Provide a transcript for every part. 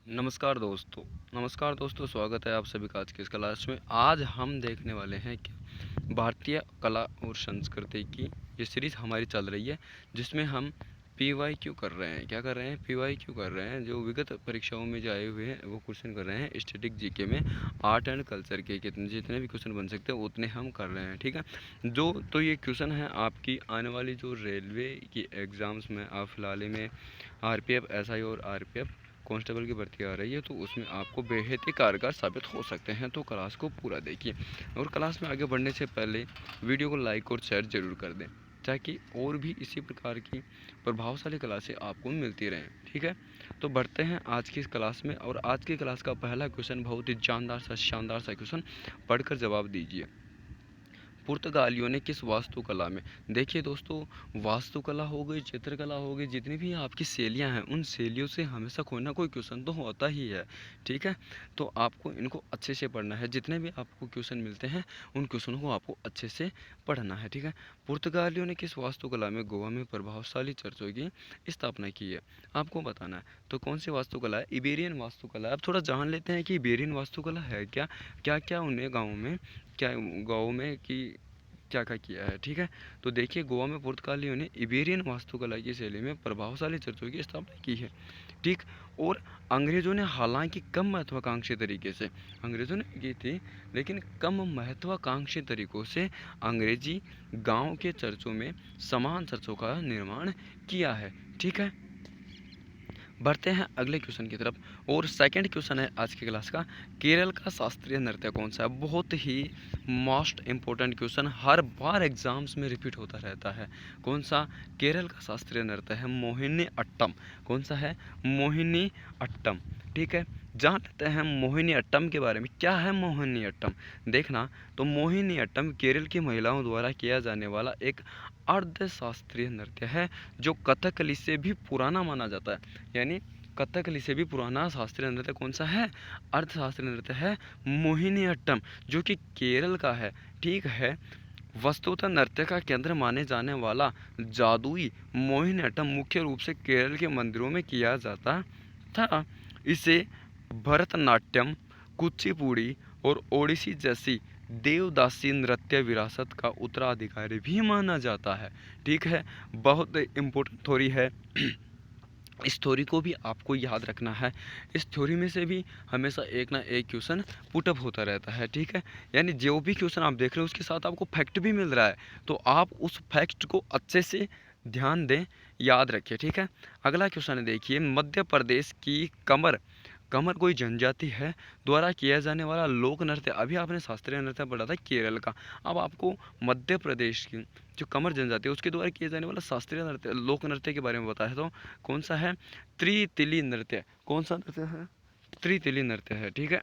नमस्कार दोस्तों, स्वागत है आप सभी का आज की इस क्लास में। आज हम देखने वाले हैं कि भारतीय कला और संस्कृति की ये सीरीज़ हमारी चल रही है, जिसमें हम PYQ कर रहे हैं। क्या कर रहे हैं? PYQ कर रहे हैं। जो विगत परीक्षाओं में जो आए हुए हैं वो क्वेश्चन कर रहे हैं। स्टैटिक जीके में आर्ट एंड कल्चर के जितने भी क्वेश्चन बन सकते हैं उतने हम कर रहे हैं, ठीक है। तो ये क्वेश्चन है आपकी आने वाली जो रेलवे की एग्ज़ाम्स में आप फिलहाल में RPF SI और RPF कांस्टेबल की भर्ती आ रही है, तो उसमें आपको बेहद ही कारगर साबित हो सकते हैं। तो क्लास को पूरा देखिए, और क्लास में आगे बढ़ने से पहले वीडियो को लाइक और शेयर जरूर कर दें, ताकि और भी इसी प्रकार की प्रभावशाली क्लासें आपको मिलती रहें, ठीक है। तो बढ़ते हैं आज की इस क्लास में, और आज की क्लास का पहला क्वेश्चन बहुत ही शानदार सा क्वेश्चन पढ़कर जवाब दीजिए। पुर्तगालियों ने किस वास्तुकला में, देखिए दोस्तों, वास्तुकला हो गई, चित्रकला हो गई, जितनी भी आपकी शैलियाँ हैं उन शैलियों से हमेशा कोई ना कोई क्वेश्चन तो होता ही है, ठीक है। तो आपको इनको अच्छे से पढ़ना है। जितने भी आपको क्वेश्चन मिलते हैं उन क्वेश्चनों को आपको अच्छे से पढ़ना है, ठीक है। पुर्तगालियों ने किस वास्तुकला में गोवा में प्रभावशाली चर्चों की स्थापना की है, आपको बताना है। तो कौन सी वास्तुकला है? इबेरियन वास्तुकला। अब थोड़ा जान लेते हैं कि इबेरियन वास्तुकला है क्या, क्या क्या उन्हें गाँव में कि क्या क्या किया है, ठीक है। तो देखिए, गोवा में पुर्तगालियों ने इबेरियन वास्तुकला की शैली में प्रभावशाली चर्चों की स्थापना की है, ठीक। और अंग्रेज़ों ने हालांकि कम महत्वाकांक्षी तरीके से, अंग्रेज़ों ने की थी लेकिन कम महत्वाकांक्षी तरीकों से अंग्रेजी गांव के चर्चों में समान चर्चों का निर्माण किया है, ठीक है। बढ़ते हैं अगले क्वेश्चन की तरफ, और सेकंड क्वेश्चन है आज की क्लास का, केरल का शास्त्रीय नृत्य कौन सा है? बहुत ही मोस्ट इम्पोर्टेंट क्वेश्चन, हर बार एग्जाम्स में रिपीट होता रहता है। कौन सा केरल का शास्त्रीय नृत्य है? मोहिनी अट्टम। कौन सा है? मोहिनी अट्टम, ठीक है। जान लेते हैं मोहिनी अट्टम के बारे में। क्या है मोहिनी अट्टम? देखना, तो मोहिनी अट्टम केरल की महिलाओं द्वारा किया जाने वाला एक अर्धशास्त्रीय नृत्य है, जो कथकली से भी पुराना माना जाता है। यानी कथकली से भी पुराना शास्त्रीय नृत्य कौन सा है? अर्थशास्त्रीय नृत्य है मोहिनी अट्टम, जो कि केरल का है, ठीक है। वस्तुतः नृत्य का केंद्र माने जाने वाला जादुई मोहिनी अट्टम मुख्य रूप से केरल के मंदिरों में किया जाता था। इसे भरतनाट्यम, कुचिपुड़ी और ओडिसी जैसी देवदासी नृत्य विरासत का उत्तराधिकारी भी माना जाता है, ठीक है। बहुत इम्पोर्टेंट थ्योरी है। इस थ्योरी को भी आपको याद रखना है। इस थ्योरी में से भी हमेशा एक ना एक क्वेश्चन पुटअप होता रहता है, ठीक है। यानी जो भी क्वेश्चन आप देख रहे हो उसके साथ आपको फैक्ट भी मिल रहा है, तो आप उस फैक्ट को अच्छे से ध्यान दें, याद रखिए, ठीक है। अगला क्वेश्चन है, देखिए, मध्य प्रदेश की कमर कमर कोई जनजाति है द्वारा किया जाने वाला लोक नृत्य। अभी आपने शास्त्रीय नृत्य पढ़ा था केरल का, अब आपको मध्य प्रदेश की जो कमर जनजाति है उसके द्वारा किए जाने वाला शास्त्रीय नृत्य, लोक नृत्य के बारे में बताया। तो कौन सा है? त्रितिली नृत्य। कौन सा नृत्य है? त्रितिली नृत्य है, ठीक है।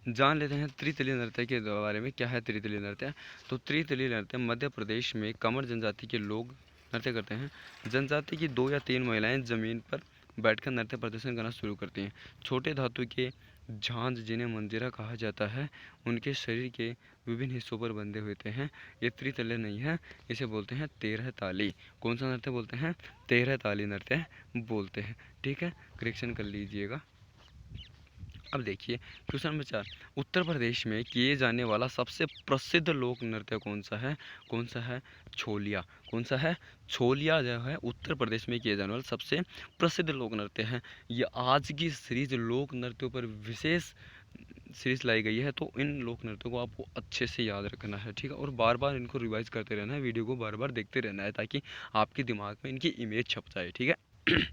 जान लेते हैं त्रितिली नृत्य के बारे में। क्या है त्रितिली नृत्य? तो त्रितिली नृत्य मध्य प्रदेश में कमर जनजाति के लोग नृत्य करते हैं। जनजाति की 2 या 3 महिलाएं जमीन पर बैठकर नृत्य प्रदर्शन करना शुरू करती हैं। छोटे धातु के झांझ, जिन्हें मंजीरा कहा जाता है, उनके शरीर के विभिन्न हिस्सों पर बंधे होते हैं। ये त्रितल्य नहीं है, इसे बोलते हैं 13 ताली। कौन सा नृत्य बोलते हैं? 13 ताली नृत्य बोलते हैं, ठीक है। करेक्शन कर लीजिएगा। अब देखिए क्वेश्चन नंबर 4, उत्तर प्रदेश में किए जाने वाला सबसे प्रसिद्ध लोक नृत्य कौन सा है? कौन सा है? छोलिया। कौन सा है? छोलिया जो है उत्तर प्रदेश में किए जाने वाला सबसे प्रसिद्ध लोक नृत्य है। ये आज की सीरीज लोक नृत्यों पर विशेष सीरीज लाई गई है, तो इन लोक नृत्यों को आपको अच्छे से याद रखना है, ठीक है। और बार बार इनको रिवाइज करते रहना है, वीडियो को बार बार देखते रहना है, ताकि आपके दिमाग में इनकी इमेज छप जाए, ठीक है।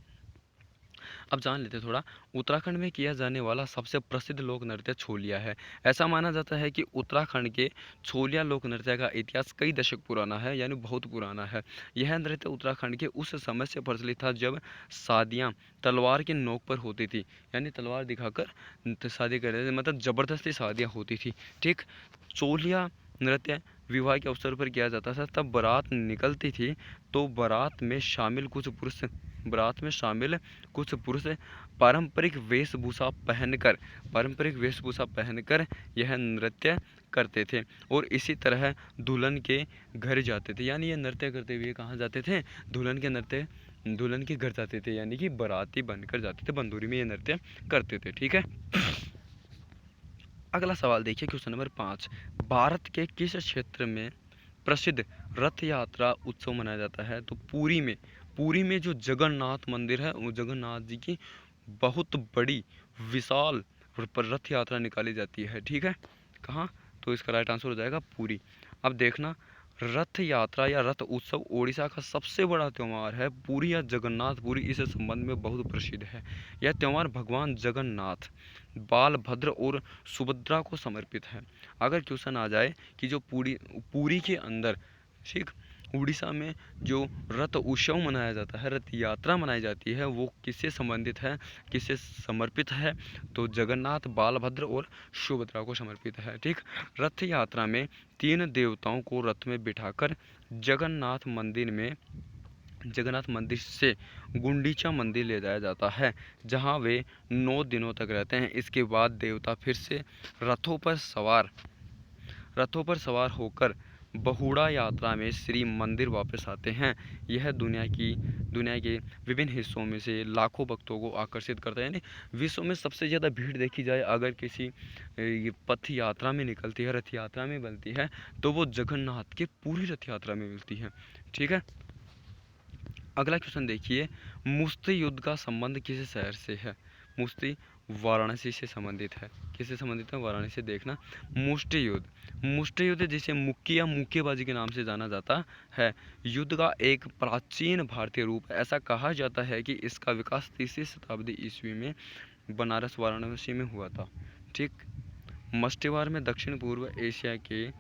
अब जान लेते हैं थोड़ा, उत्तराखंड में किया जाने वाला सबसे प्रसिद्ध लोक नृत्य छोलिया है। ऐसा माना जाता है कि उत्तराखंड के छोलिया लोक नृत्य का इतिहास कई दशक पुराना है, यानी बहुत पुराना है। यह नृत्य उत्तराखंड के उस समय से प्रचलित था जब शादियाँ तलवार की नोक पर होती थी, यानी तलवार दिखाकर शादी कर रहे थे, मतलब ज़बरदस्ती शादियाँ होती थी, ठीक। छोलिया नृत्य विवाह के अवसर पर किया जाता था। तब बारात निकलती थी, तो बारात में शामिल कुछ पुरुष पारंपरिक वेशभूषा पहनकर यह नृत्य करते थे, और इसी तरह दुल्हन के घर जाते थे। यानी ये नृत्य करते हुए कहाँ जाते थे? दुल्हन के नृत्य दुल्हन के घर जाते थे, यानी कि बाराती बनकर जाते थे, बंदूरी में ये नृत्य करते थे। ठीक है, अगला सवाल देखिए, क्वेश्चन नंबर 5। भारत के किस क्षेत्र में प्रसिद्ध रथ यात्रा उत्सव मनाया जाता है? तो पुरी में जो जगन्नाथ मंदिर है, वो जगन्नाथ जी की बहुत बड़ी विशाल रथ यात्रा निकाली जाती है। ठीक है, कहाँ? तो इसका राइट आंसर हो जाएगा पुरी। अब देखना, रथ यात्रा या रथ उत्सव ओडिशा का सबसे बड़ा त्यौहार है। पुरी या जगन्नाथपुरी इस संबंध में बहुत प्रसिद्ध है। यह त्यौहार भगवान जगन्नाथ, बालभद्र और सुभद्रा को समर्पित है। अगर क्वेश्चन आ जाए कि जो पुरी के अंदर, ठीक, उड़ीसा में जो रथ उत्सव मनाया जाता है, रथ यात्रा मनाई जाती है, वो किससे संबंधित है, किससे समर्पित है? तो जगन्नाथ, बालभद्र और सुभद्रा को समर्पित है। ठीक, रथ यात्रा में 3 देवताओं को रथ में बिठाकर जगन्नाथ मंदिर से गुंडीचा मंदिर ले जाया जाता है, जहां वे 9 दिनों तक रहते हैं। इसके बाद देवता फिर से रथों पर सवार होकर बहुड़ा यात्रा में श्री मंदिर वापस आते हैं। यह दुनिया के विभिन्न हिस्सों में से लाखों भक्तों को आकर्षित करता है। यानी विश्व में सबसे ज़्यादा भीड़ देखी जाए अगर किसी ये पथ यात्रा में निकलती है, रथ यात्रा में बनती है, तो वो जगन्नाथ के पूरी रथ यात्रा में मिलती है। ठीक है, अगला क्वेश्चन देखिए, मुश्ती युद्ध का संबंध किस शहर से है? मुश्ती वाराणसी से संबंधित है। किससे संबंधित है? वाराणसी से। देखना, मुष्टि युद्ध जिसे मुक्की या मुक्केबाजी के नाम से जाना जाता है, युद्ध का एक प्राचीन भारतीय रूप है। ऐसा कहा जाता है कि इसका विकास 3वीं शताब्दी ईस्वी में बनारस वाराणसी में हुआ था। ठीक, मस्टेवार में दक्षिण पूर्व एशिया के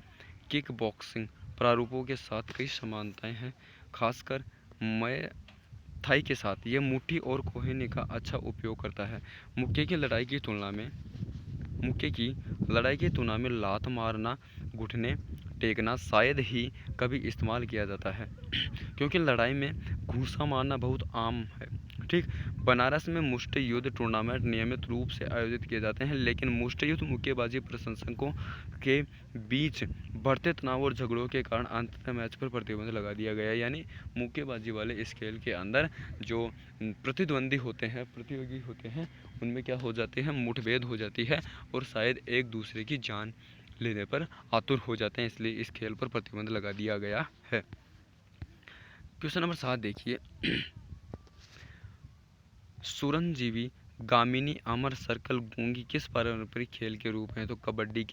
किक बॉक्सिंग प्रारूपों के साथ कई समानताएं हैं, खासकर मय थाई के साथ। यह मुट्ठी और कोहनी का अच्छा उपयोग करता है। मुक्के की लड़ाई की तुलना में लात मारना, घुटने टेकना शायद ही कभी इस्तेमाल किया जाता है, क्योंकि लड़ाई में घूंसा मारना बहुत आम है। ठीक, बनारस में मुष्टि युद्ध टूर्नामेंट नियमित रूप से आयोजित किए जाते हैं, लेकिन मुष्टि युद्ध मुक्केबाजी प्रशंसकों के बीच बढ़ते तनाव और झगड़ों के कारण अंततः मैच पर प्रतिबंध लगा दिया गया। यानी मुक्केबाजी वाले इस खेल के अंदर जो प्रतिद्वंदी प्रतियोगी होते हैं, उनमें क्या हो जाते हैं? मुठभेड़ हो जाती है और शायद एक दूसरे की जान लेने पर आतुर हो जाते हैं, इसलिए इस खेल पर प्रतिबंध लगा दिया गया है। क्वेश्चन नंबर 7 देखिए, सुरंजीवी, गामिनी, अमर, सर्कल, गूंगी किस पारंपरिक खेल के रूप हैं? तो कबड्डी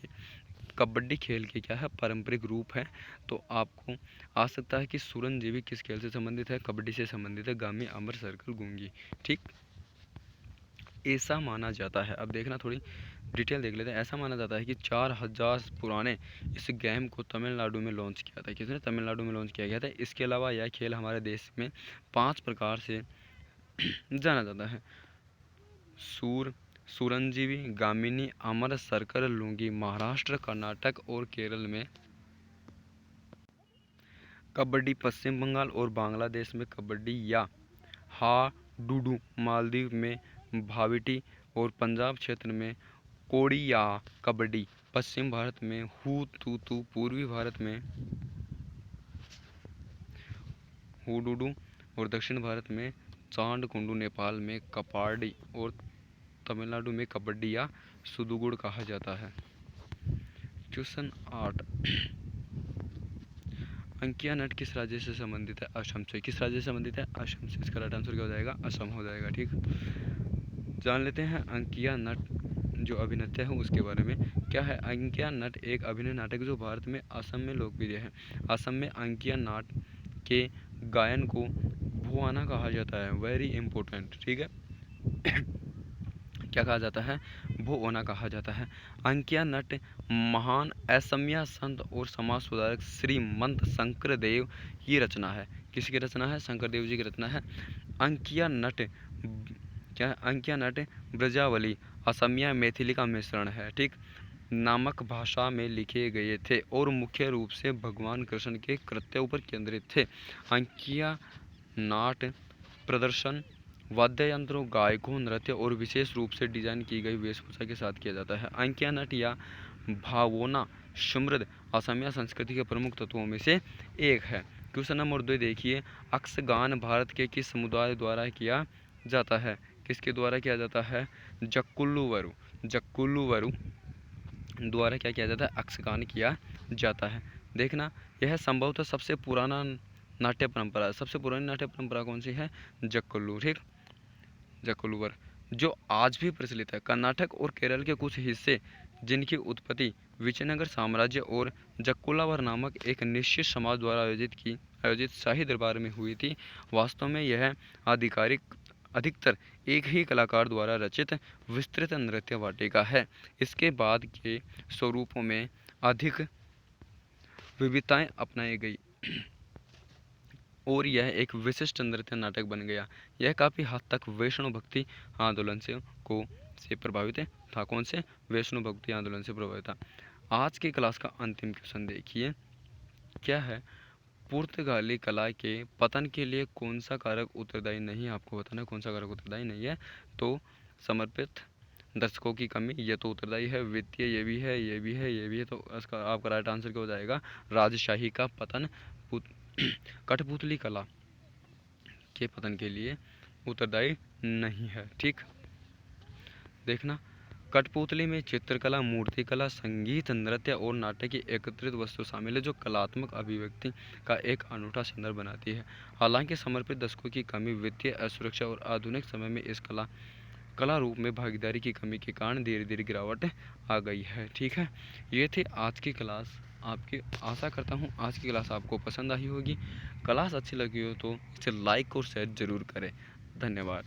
खेल के क्या है? पारंपरिक रूप है। तो आपको आ सकता है कि सुरंजीवी किस खेल से संबंधित है? कबड्डी से संबंधित है। गामी, अमर, सर्कल, गूंगी। ठीक, ऐसा माना जाता है, अब देखना थोड़ी डिटेल देख लेते हैं। ऐसा माना जाता है कि 4000 पुराने इस गेम को तमिलनाडु में लॉन्च किया था। किसने? तमिलनाडु में लॉन्च किया गया था। इसके अलावा यह खेल हमारे देश में 5 प्रकार से जाना जाता है: सुरंजीवी, गामिनी, अमर, सर्कल, लुंगी। महाराष्ट्र, कर्नाटक और केरल में कबड्डी, पश्चिम बंगाल और बांग्लादेश में कबड्डी या हाडुडू, मालदीव में भाविटी और पंजाब क्षेत्र में कोड़ी या कबड्डी, पश्चिम भारत में हू-तू-तू, पूर्वी भारत में हुडुडू और दक्षिण भारत में चांड कुंडू, नेपाल में कपाडी और तमिलनाडु में कबड्डी या सुदुगुड़ कहा जाता है। क्वेश्चन 8, अंकिया नट किस राज्य से संबंधित है? असम से। किस राज्य से संबंधित है? असम से। इसका राइट आंसर क्या हो जाएगा? असम हो जाएगा। ठीक, जान लेते हैं अंकिया नट जो अभिनेता है उसके बारे में। क्या है अंकिया नट? एक अभिनय नाटक जो भारत में असम में लोकप्रिय है। असम में अंकिया नाट के गायन को भुआना कहा जाता है। Very important. ठीक है, क्या कहा जाता है? भुआना कहा जाता है। अंकिया नट महान असमिया संत और समाज सुधारक श्रीमंत शंकरदेव की रचना है। किसकी रचना है? शंकरदेव जी की रचना है। अंकिया नट क्या है? अंकिया नट ब्रजावली, असमिया, मैथिली का मिश्रण है। ठीक, नामक भाषा में लिखे गए थे और मुख्य रूप से भगवान कृष्ण के कृत्यों पर केंद्रित थे। अंकिया नाट प्रदर्शन वाद्य यंत्रों, गायकों, नृत्य और विशेष रूप से डिजाइन की गई वेशभूषा के साथ किया जाता है। अंकिया नट या भावोना समृद्ध असमिया संस्कृति के प्रमुख तत्वों में से एक है। क्वेश्चन नंबर 2 देखिए, यक्षगान भारत के किस समुदाय द्वारा किया जाता है? किसके द्वारा किया जाता है? जक्कुलुवरु द्वारा क्या किया जाता है? यक्षगान किया जाता है। देखना, यह संभवतः सबसे पुराना नाट्य परंपरा है। सबसे पुरानी नाट्य परंपरा कौन सी है? जक्कुलू, ठीक, जक्कुलुवर, जो आज भी प्रचलित है। कर्नाटक और केरल के कुछ हिस्से जिनकी उत्पत्ति विजयनगर साम्राज्य और जक्कुलावर नामक एक निश्चित समाज द्वारा आयोजित शाही दरबार में हुई थी। वास्तव में यह अधिकतर एक ही कलाकार द्वारा रचित विस्तृत नृत्य वाटिका है। इसके बाद के स्वरूपों में अधिक विविधताएं अपनाई गई और यह एक विशिष्ट नृत्य नाटक बन गया। यह काफ़ी हद तक वैष्णव भक्ति आंदोलन से प्रभावित था। कौन से? वैष्णव भक्ति आंदोलन से प्रभावित था। आज की क्लास का अंतिम क्वेश्चन देखिए, क्या है? पुर्तगाली कला के पतन के लिए कौन सा कारक उत्तरदायी नहीं है? आपको बताना कौन सा कारक उत्तरदायी नहीं है। तो समर्पित दर्शकों की कमी, ये तो उत्तरदायी है। वित्तीय, ये भी है, ये भी है, ये भी है। तो इसका आपका राइट आंसर क्या हो जाएगा? राजशाही का पतन। कठपुतली कला के पतन के लिए उत्तरदायी नहीं है, ठीक। देखना, कठपुतली में चित्रकला, मूर्तिकला, संगीत, नृत्य और नाट्य की एकत्रित वस्तु शामिल है, जो कलात्मक अभिव्यक्ति का एक अनूठा संदर्भ बनाती है। हालांकि समर्पित दर्शकों की कमी, वित्तीय असुरक्षा और आधुनिक समय में इस कला रूप में भागीदारी की कमी के कारण धीरे धीरे गिरावट आ गई है, ठीक है। ये थी आज की क्लास आपकी। आशा करता हूँ आज की क्लास आपको पसंद आई होगी। क्लास अच्छी लगी हो तो इसे लाइक और शेयर ज़रूर करें। धन्यवाद।